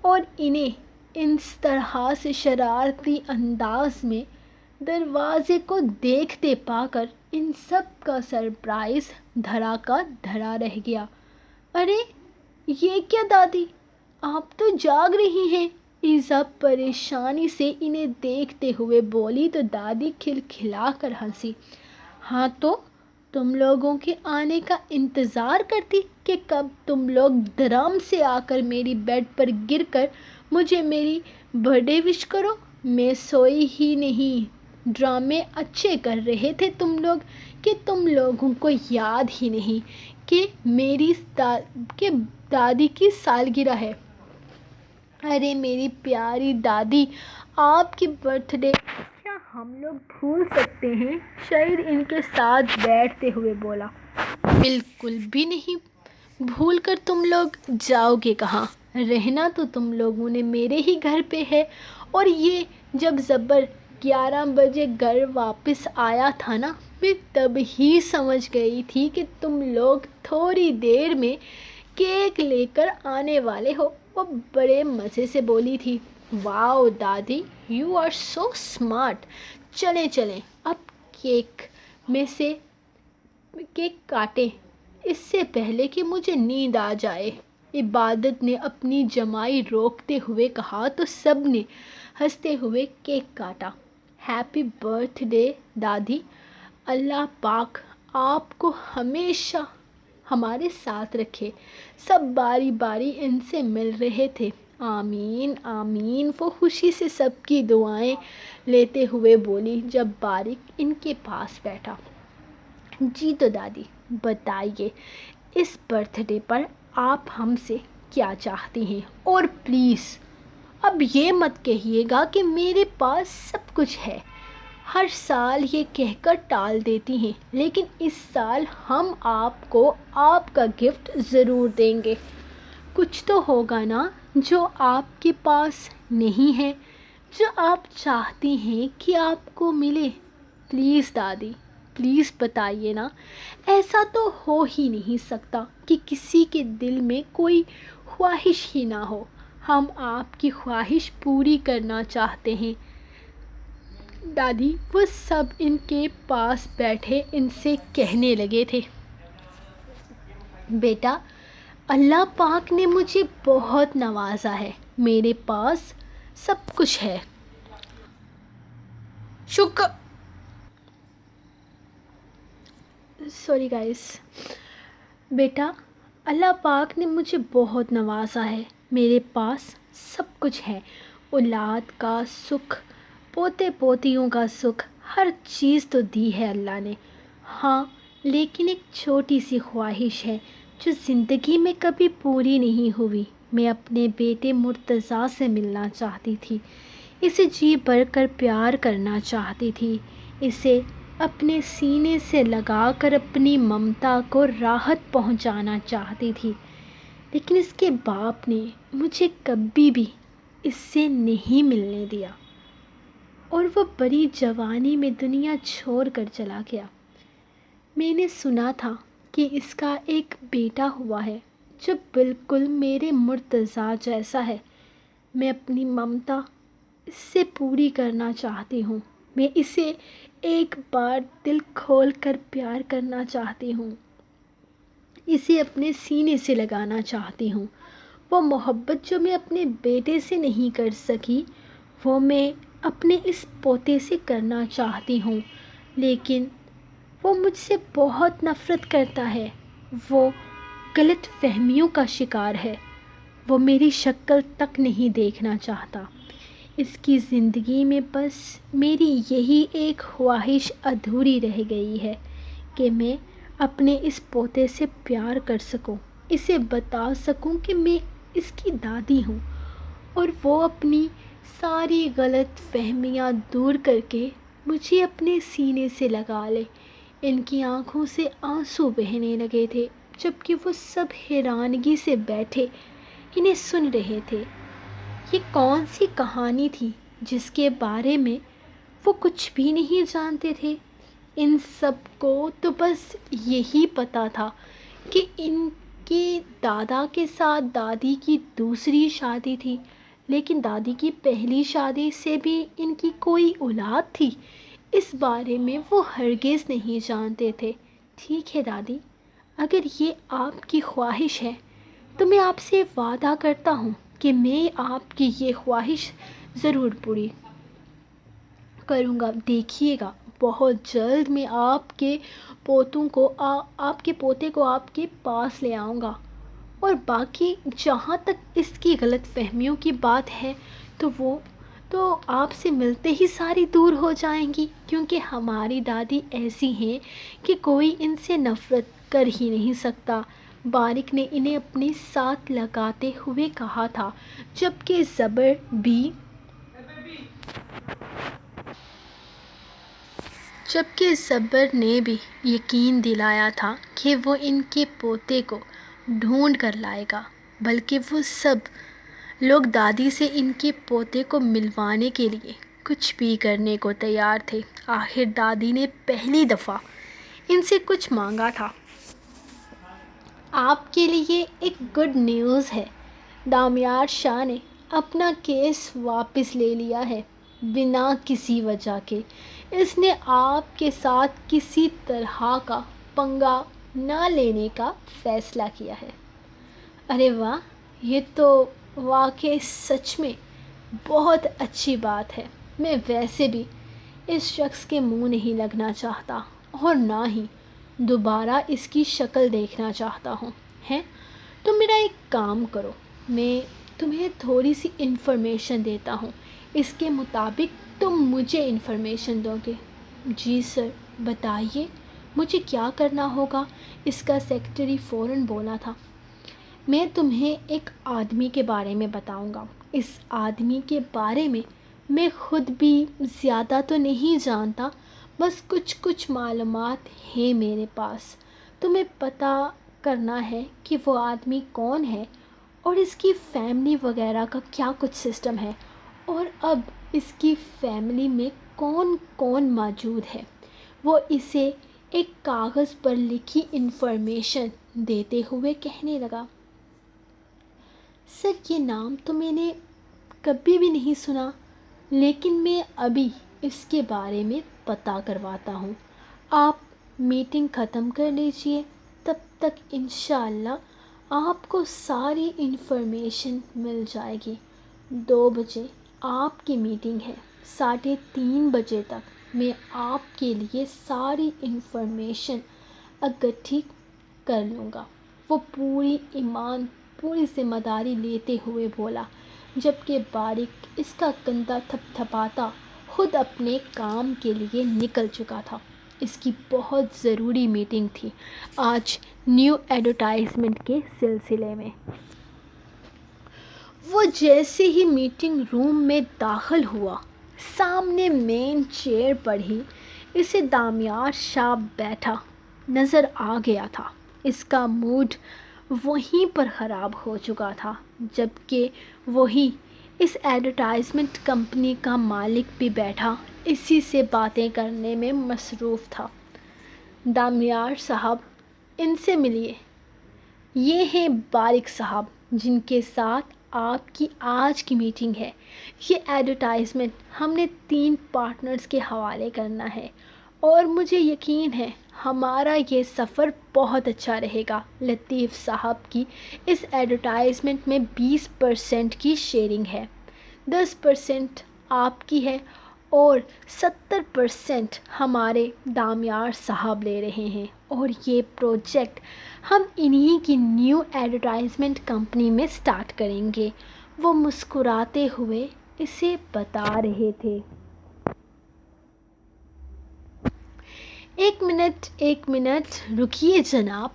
اور انہیں اس طرح سے شرارتی انداز میں دروازے کو دیکھتے پا کر ان سب کا سرپرائز دھرا کا دھرا رہ گیا۔ ارے یہ کیا دادی، آپ تو جاگ رہی ہیں؟ ایزا پریشانی سے انہیں دیکھتے ہوئے بولی تو دادی کھلکھلا کر ہنسی۔ ہاں تو تم لوگوں کے آنے کا انتظار کرتی کہ کب تم لوگ دھڑام سے آ کر میری بیڈ پر گر کر مجھے میری برتھ ڈے وش کرو۔ میں سوئی ہی نہیں، ڈرامے اچھے کر رہے تھے تم لوگ، کہ تم لوگوں کو یاد ہی نہیں کہ میری دادی کی سالگرہ ہے۔ ارے میری پیاری دادی، آپ کی برتھ ڈے کیا ہم لوگ بھول سکتے ہیں؟ شاعر ان کے ساتھ بیٹھتے ہوئے بولا۔ بالکل بھی نہیں بھول کر تم لوگ جاؤ گے کہاں؟ رہنا تو تم لوگوں نے میرے ہی گھر پہ ہے۔ اور یہ جب زبر 11 بجے گھر واپس آیا تھا نا، میں تب ہی سمجھ گئی تھی کہ تم لوگ تھوڑی دیر میں کیک لے کر آنے والے ہو۔ وہ بڑے مزے سے بولی تھی۔ واؤ دادی، یو آر سو اسمارٹ۔ چلیں چلیں اب کیک میں سے کیک کاٹیں، اس سے پہلے کہ مجھے نیند آ جائے۔ عبادت نے اپنی جمائی روکتے ہوئے کہا تو سب نے ہنستے ہوئے کیک کاٹا۔ ہیپی برتھ ڈے دادی، اللہ پاک آپ کو ہمیشہ ہمارے ساتھ رکھے۔ سب باری باری ان سے مل رہے تھے۔ آمین آمین، وہ خوشی سے سب کی دعائیں لیتے ہوئے بولی جب بارک ان کے پاس بیٹھا۔ جی تو دادی بتائیے، اس برتھ ڈے پر آپ ہم سے کیا چاہتی ہیں؟ اور پلیز اب یہ مت کہیے گا کہ میرے پاس سب کچھ ہے۔ ہر سال یہ کہہ کر ٹال دیتی ہیں، لیکن اس سال ہم آپ کو آپ کا گفٹ ضرور دیں گے۔ کچھ تو ہوگا نا جو آپ کے پاس نہیں ہے، جو آپ چاہتی ہیں کہ آپ کو ملے۔ پلیز دادی، پلیز بتائیے نا۔ ایسا تو ہو ہی نہیں سکتا کہ کسی کے دل میں کوئی خواہش ہی نہ ہو۔ ہم آپ کی خواہش پوری کرنا چاہتے ہیں۔ دادی وہ سب ان کے پاس بیٹھے ان سے کہنے لگے تھے، بیٹا اللہ پاک نے مجھے بہت نوازا ہے، میرے پاس سب کچھ ہے۔ Sorry guys. بیٹا اللہ پاک نے مجھے بہت نوازا ہے، میرے پاس سب کچھ ہے۔ اولاد کا سکھ، پوتے پوتیوں کا سکھ، ہر چیز تو دی ہے اللہ نے۔ ہاں لیکن ایک چھوٹی سی خواہش ہے جو زندگی میں کبھی پوری نہیں ہوئی۔ میں اپنے بیٹے مرتضیٰ سے ملنا چاہتی تھی، اسے جی بھر کر پیار کرنا چاہتی تھی، اسے اپنے سینے سے لگا کر اپنی ممتا کو راحت پہنچانا چاہتی تھی، لیکن اس کے باپ نے مجھے کبھی بھی اس سے نہیں ملنے دیا اور وہ بڑی جوانی میں دنیا چھوڑ کر چلا گیا۔ میں نے سنا تھا کہ اس کا ایک بیٹا ہوا ہے جو بالکل میرے مرتضیٰ جیسا ہے۔ میں اپنی ممتا اس سے پوری کرنا چاہتی ہوں، میں اسے ایک بار دل کھول کر پیار کرنا چاہتی ہوں، اسے اپنے سینے سے لگانا چاہتی ہوں۔ وہ محبت جو میں اپنے بیٹے سے نہیں کر سکی، وہ میں اپنے اس پوتے سے کرنا چاہتی ہوں، لیکن وہ مجھ سے بہت نفرت کرتا ہے، وہ غلط فہمیوں کا شکار ہے، وہ میری شکل تک نہیں دیکھنا چاہتا۔ اس کی زندگی میں بس میری یہی ایک خواہش ادھوری رہ گئی ہے کہ میں اپنے اس پوتے سے پیار کر سکوں، اسے بتا سکوں کہ میں اس کی دادی ہوں، اور وہ اپنی ساری غلط فہمیاں دور کر کے مجھے اپنے سینے سے لگا لے۔ ان کی آنکھوں سے آنسو بہنے لگے تھے جبکہ وہ سب حیرانگی سے بیٹھے انہیں سن رہے تھے۔ یہ کون سی کہانی تھی جس کے بارے میں وہ کچھ بھی نہیں جانتے تھے؟ ان سب کو تو بس یہی پتا تھا کہ ان کے دادا کے ساتھ دادی کی دوسری شادی تھی، لیکن دادی کی پہلی شادی سے بھی ان کی کوئی اولاد تھی، اس بارے میں وہ ہرگز نہیں جانتے تھے۔ ٹھیک ہے دادی، اگر یہ آپ کی خواہش ہے تو میں آپ سے وعدہ کرتا ہوں کہ میں آپ کی یہ خواہش ضرور پوری کروں گا۔ دیکھیے گا بہت جلد میں آپ کے پوتے کو آپ کے پاس لے آؤں گا، اور باقی جہاں تک اس کی غلط فہمیوں کی بات ہے تو وہ تو آپ سے ملتے ہی ساری دور ہو جائیں گی، کیونکہ ہماری دادی ایسی ہیں کہ کوئی ان سے نفرت کر ہی نہیں سکتا۔ بارک نے انہیں اپنے ساتھ لگاتے ہوئے کہا تھا، جبکہ زبر نے بھی یقین دلایا تھا کہ وہ ان کے پوتے کو ڈھونڈ کر لائے گا، بلکہ وہ سب لوگ دادی سے ان کے پوتے کو ملوانے کے لیے کچھ بھی کرنے کو تیار تھے۔ آخر دادی نے پہلی دفعہ ان سے کچھ مانگا تھا۔ آپ کے لیے ایک گڈ نیوز ہے، دامیار شاہ نے اپنا کیس واپس لے لیا ہے، بنا کسی وجہ کے۔ اس نے آپ کے ساتھ کسی طرح کا پنگا نہ لینے کا فیصلہ کیا ہے۔ ارے واہ، یہ تو واقعی سچ میں بہت اچھی بات ہے. میں ویسے بھی اس شخص کے منہ نہیں لگنا چاہتا اور نہ ہی دوبارہ اس کی شکل دیکھنا چاہتا ہوں. ہے تو میرا ایک کام کرو، میں تمہیں تھوڑی سی انفارمیشن دیتا ہوں، اس کے مطابق تم مجھے انفارمیشن دو گے. جی سر، بتائیے مجھے کیا کرنا ہوگا، اس کا سیکرٹری فوراً بولا تھا. میں تمہیں ایک آدمی کے بارے میں بتاؤں گا. اس آدمی کے بارے میں خود بھی زیادہ تو نہیں جانتا، بس کچھ معلومات ہیں میرے پاس. تمہیں پتہ کرنا ہے کہ وہ آدمی کون ہے اور اس کی فیملی وغیرہ کا کیا کچھ سسٹم ہے، اور اب اس کی فیملی میں کون کون موجود ہے. وہ اسے ایک کاغذ پر لکھی انفارمیشن دیتے ہوئے کہنے لگا. سر، یہ نام تو میں نے کبھی بھی نہیں سنا، لیکن میں ابھی اس کے بارے میں پتہ کرواتا ہوں. آپ میٹنگ ختم کر لیجئے، تب تک انشاءاللہ آپ کو ساری انفارمیشن مل جائے گی. 2 بجے آپ کی میٹنگ ہے، 3:30 بجے تک میں آپ کے لیے ساری انفارمیشن اکٹھی کر لوں گا. وہ پوری ذمہ داری لیتے ہوئے بولا، جبکہ باریک اس کا کندھا تھپتھپاتا خود اپنے کام کے لیے نکل چکا تھا. اس کی بہت ضروری میٹنگ تھی آج نیو ایڈورٹائزمنٹ کے سلسلے میں. وہ جیسے ہی میٹنگ روم میں داخل ہوا، سامنے مین چیئر پر ہی اسے دامیار شاہ بیٹھا نظر آ گیا تھا. اس کا موڈ وہیں پر خراب ہو چکا تھا، جبکہ وہی اس ایڈورٹائزمنٹ کمپنی کا مالک بھی بیٹھا اسی سے باتیں کرنے میں مصروف تھا. دامیار صاحب، ان سے ملیے. یہ ہیں باریک صاحب، جن کے ساتھ آپ کی آج کی میٹنگ ہے. یہ ایڈورٹائزمنٹ ہم نے 3 پارٹنرز کے حوالے کرنا ہے اور مجھے یقین ہے ہمارا یہ سفر بہت اچھا رہے گا. لطیف صاحب کی اس ایڈورٹائزمنٹ میں 20% کی شیئرنگ ہے، 10% آپ کی ہے اور 70% ہمارے دامیار صاحب لے رہے ہیں. اور یہ پروجیکٹ ہم انہی کی نیو ایڈورٹائزمنٹ کمپنی میں سٹارٹ کریں گے. وہ مسکراتے ہوئے اسے بتا رہے تھے. ایک منٹ رکیے جناب،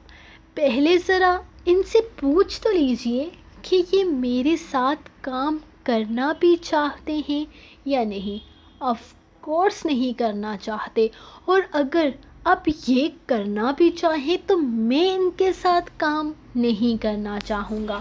پہلے ذرا ان سے پوچھ تو لیجئے کہ یہ میرے ساتھ کام کرنا بھی چاہتے ہیں یا نہیں. آف کورس نہیں کرنا چاہتے، اور اگر آپ یہ کرنا بھی چاہیں تو میں ان کے ساتھ کام نہیں کرنا چاہوں گا.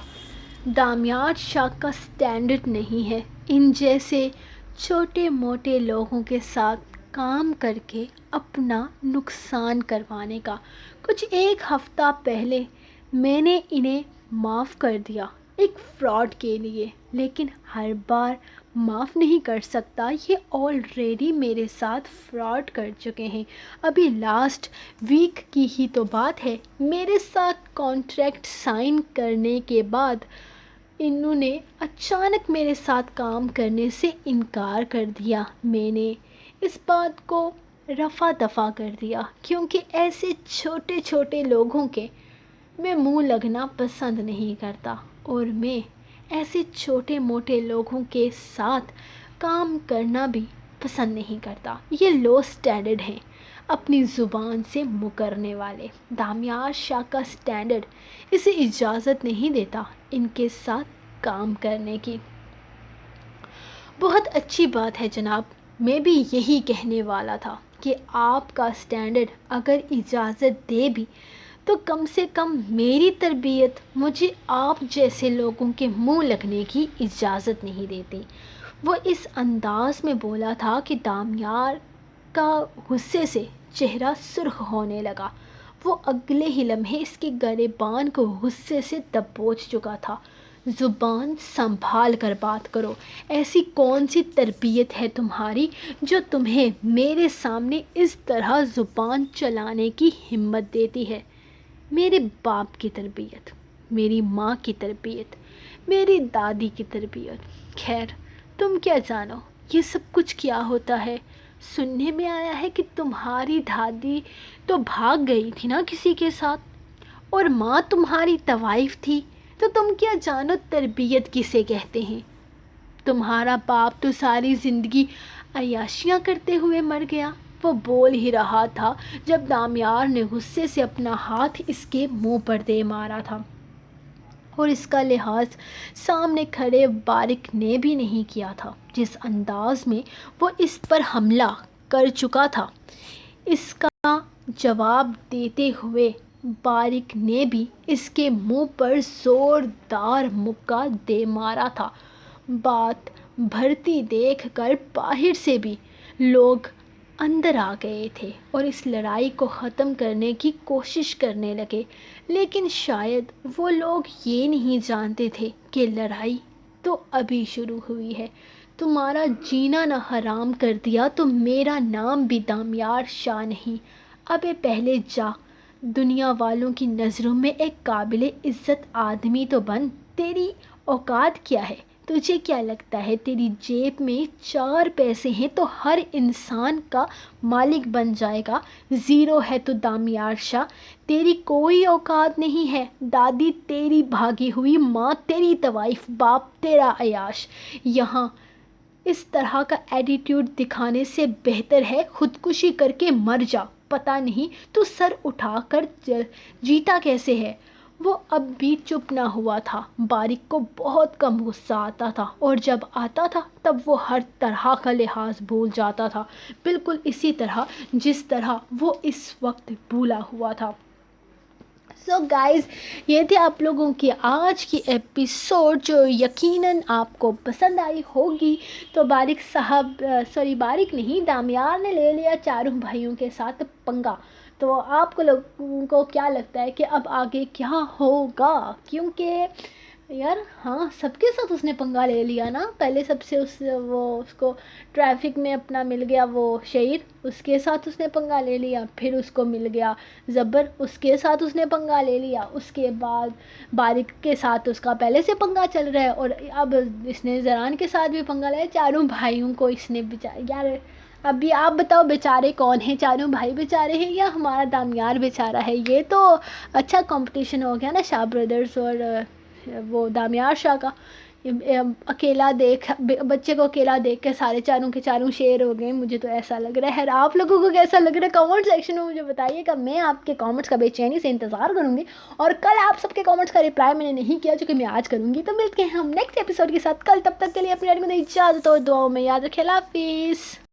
دامیار شاہ کا سٹینڈرڈ نہیں ہے ان جیسے چھوٹے موٹے لوگوں کے ساتھ کام کر کے اپنا نقصان کروانے کا. کچھ 1 ہفتہ پہلے میں نے انہیں معاف کر دیا ایک فراڈ کے لیے، لیکن ہر بار معاف نہیں کر سکتا. یہ آلریڈی میرے ساتھ فراڈ کر چکے ہیں. ابھی لاسٹ ویک کی ہی تو بات ہے، میرے ساتھ کانٹریکٹ سائن کرنے کے بعد انہوں نے اچانک میرے ساتھ کام کرنے سے انکار کر دیا. میں نے اس بات کو رفع دفع کر دیا کیونکہ ایسے چھوٹے چھوٹے لوگوں کے میں منہ لگنا پسند نہیں کرتا، اور میں ایسے چھوٹے موٹے لوگوں کے ساتھ کام کرنا بھی پسند نہیں کرتا. یہ لو سٹینڈرڈ ہیں، اپنی زبان سے مکرنے والے. دامیار شاہ کا سٹینڈرڈ اسے اجازت نہیں دیتا ان کے ساتھ کام کرنے کی. بہت اچھی بات ہے جناب، میں بھی یہی کہنے والا تھا کہ آپ کا سٹینڈرڈ اگر اجازت دے بھی تو کم سے کم میری تربیت مجھے آپ جیسے لوگوں کے منہ لگنے کی اجازت نہیں دیتی. وہ اس انداز میں بولا تھا کہ دامیار کا غصے سے چہرہ سرخ ہونے لگا. وہ اگلے ہی لمحے اس کے گریبان کو غصے سے دبوچ چکا تھا. زبان سنبھال کر بات کرو. ایسی کون سی تربیت ہے تمہاری جو تمہیں میرے سامنے اس طرح زبان چلانے کی ہمت دیتی ہے؟ میرے باپ کی تربیت، میری ماں کی تربیت، میری دادی کی تربیت. خیر، تم کیا جانو یہ سب کچھ کیا ہوتا ہے؟ سننے میں آیا ہے کہ تمہاری دادی تو بھاگ گئی تھی نا کسی کے ساتھ، اور ماں تمہاری طوائف تھی، تو تم کیا جانو تربیت کسے کہتے ہیں؟ تمہارا باپ تو ساری زندگی عیاشیاں کرتے ہوئے مر گیا۔ وہ بول ہی رہا تھا جب دامیار نے غصے سے اپنا ہاتھ اس کے منہ پر دے مارا تھا، اور اس کا لحاظ سامنے کھڑے بارک نے بھی نہیں کیا تھا۔ جس انداز میں وہ اس پر حملہ کر چکا تھا، اس کا جواب دیتے ہوئے بارک نے بھی اس کے منہ پر زوردار مکہ دے مارا تھا۔ بات بڑھتی دیکھ کر باہر سے بھی لوگ اندر آ گئے تھے اور اس لڑائی کو ختم کرنے کی کوشش کرنے لگے، لیکن شاید وہ لوگ یہ نہیں جانتے تھے کہ لڑائی تو ابھی شروع ہوئی ہے۔ تمہارا جینا نہ حرام کر دیا تو میرا نام بھی دامیار شاہ نہیں۔ ابے پہلے جا دنیا والوں کی نظروں میں ایک قابل عزت آدمی تو بن۔ تیری اوقات کیا ہے؟ تجھے کیا لگتا ہے تیری جیب میں 4 پیسے ہیں تو ہر انسان کا مالک بن جائے گا؟ زیرو ہے تو دامیار شاہ، تیری کوئی اوقات نہیں ہے۔ دادی تیری بھاگی ہوئی، ماں تیری طوائف، باپ تیرا عیاش۔ یہاں اس طرح کا ایٹیٹیوڈ دکھانے سے بہتر ہے خودکشی کر کے مر جا۔ پتہ نہیں تو سر اٹھا کر جیتا کیسے ہے؟ وہ اب بھی چپ نہ ہوا تھا۔ بارک کو بہت کم غصہ آتا تھا، اور جب آتا تھا تب وہ ہر طرح کا لحاظ بھول جاتا تھا، بالکل اسی طرح جس طرح وہ اس وقت بھولا ہوا تھا۔ سو گائز، یہ تھی آپ لوگوں کی آج کی ایپیسوڈ جو یقیناً آپ کو پسند آئی ہوگی۔ تو بارک نہیں، دامیار نے لے لیا چاروں بھائیوں کے ساتھ پنگا۔ تو آپ لوگوں کو کیا لگتا ہے کہ اب آگے کیا ہوگا؟ کیونکہ یار ہاں، سب کے ساتھ اس نے پنگا لے لیا نا۔ پہلے سب سے اس کو ٹریفک میں اپنا مل گیا وہ شہید، اس کے ساتھ اس نے پنگا لے لیا۔ پھر اس کو مل گیا زبر، اس کے ساتھ اس نے پنگا لے لیا۔ اس کے بعد بارک کے ساتھ اس کا پہلے سے پنگا چل رہا ہے، اور اب اس نے زران کے ساتھ بھی پنگا لیا۔ چاروں بھائیوں کو اس نے یار ابھی آپ بتاؤ بیچارے کون ہیں؟ چاروں بھائی بیچارے ہیں یا ہمارا دامیار بیچارہ ہے؟ یہ تو اچھا کمپٹیشن ہو گیا نا شاہ بردرز اور وہ دامیار شاہ کا۔ اکیلا بچے کو اکیلا دیکھ کے سارے چاروں کے چاروں شیر ہو گئے، مجھے تو ایسا لگ رہا ہے۔ آپ لوگوں کو کیسا لگ رہا ہے کامنٹ سیکشن میں مجھے بتائیے گا، میں آپ کے کامنٹس کا بے چینی سے انتظار کروں گی، اور کل آپ سب کے کامنٹس کا رپلائی میں نے نہیں کیا جو کہ میں آج کروں گی۔ تو ملتے ہیں ہم نیکسٹ ایپیسوڈ کے ساتھ کل، تب تک کے لیے اپنی اجازت اور دعاؤں میں یاد رکھیں۔ اللہ حافظ۔